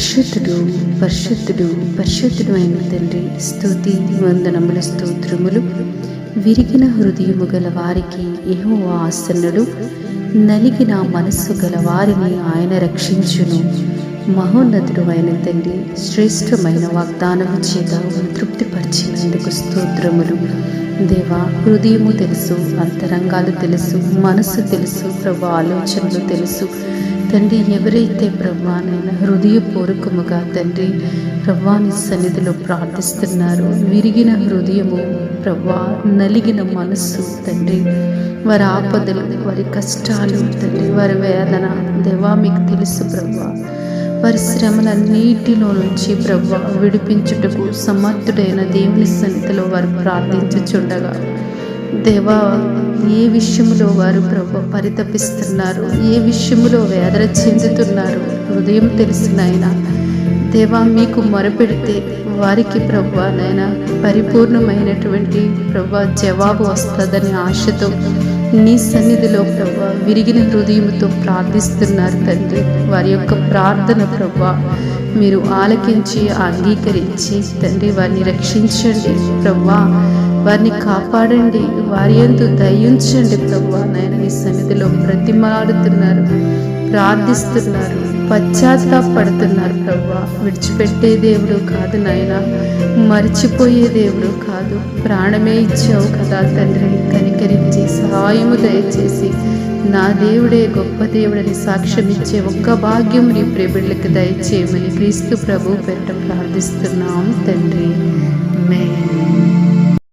పరిశుద్ధుడు పరిశుద్ధుడు పరిశుద్ధుడు అయిన తండ్రి, స్తుతి వందనములు స్తోత్రములు. విరిగిన హృదయము గల వారికి యెహోవా ఆసన్నుడు, నలిగిన మనస్సు గల వారిని ఆయన రక్షించును. మహోన్నతుడు అయిన తండ్రి, శ్రేష్టమైన వాగ్దానము చేత తృప్తిపరిచినందుకు స్తోత్రములు. దేవా, హృదయము తెలుసు, అంతరంగాలు తెలుసు, మనస్సు తెలుసు, ప్రభు ఆలోచనలు తెలుసు తండ్రి. ఎవరైతే ప్రభానైనా హృదయపూర్వకముగా తండ్రి ప్రభాని సన్నిధిలో ప్రార్థిస్తున్నారు, విరిగిన హృదయము ప్రభా, నలిగిన మనస్సు తండ్రి, వారి ఆపదలు, వారి కష్టాలు తండ్రి, వారి వేదన దేవా మీకు తెలుసు ప్రభా. వారి శ్రమలన్నిటిలో నుంచి ప్రభా విడిపించుటకు సమర్థుడైన దేవుని సన్నిధిలో వారు ప్రార్థించుచుండగా దేవా, ఏ విషయంలో వారు ప్రభు పరితపిస్తున్నారు, ఏ విషయంలో వేదన చెందుతున్నారు హృదయం తెలిసిన ఆయన దేవా, మీకు మొరపెడితే వారికి ప్రభు నైనా పరిపూర్ణమైనటువంటి ప్రభు జవాబు వస్తుందని ఆశతో నీ సన్నిధిలో ప్రభు విరిగిన హృదయంతో ప్రార్థిస్తున్నారు తండ్రి. వారి యొక్క ప్రార్థన ప్రభు మీరు ఆలకించి అంగీకరించి తండ్రి వారిని రక్షించండి ప్రభు, వారిని కాపాడండి, వారి యందు దయించండి ప్రభు. నాయన నీ సన్నిధిలో బ్రతిమాడుతున్నారు, ప్రార్థిస్తున్నారు, పశ్చాత్తాపడుతున్నారు ప్రభు. విడిచిపెట్టే దేవుడు కాదు నాయన, మరిచిపోయే దేవుడు కాదు. ప్రాణమే ఇచ్చావు కదా తండ్రి, కనికరించి సహాయము దయచేసి నా దేవుడే గొప్ప దేవుడని సాక్ష్యం ఇచ్చే ఒక్క భాగ్యం నీ ప్రియబిడ్డలకు దయచేయమని క్రీస్తు ప్రభు పేరిట ప్రార్థిస్తున్నాం తండ్రి. ఆమేన్.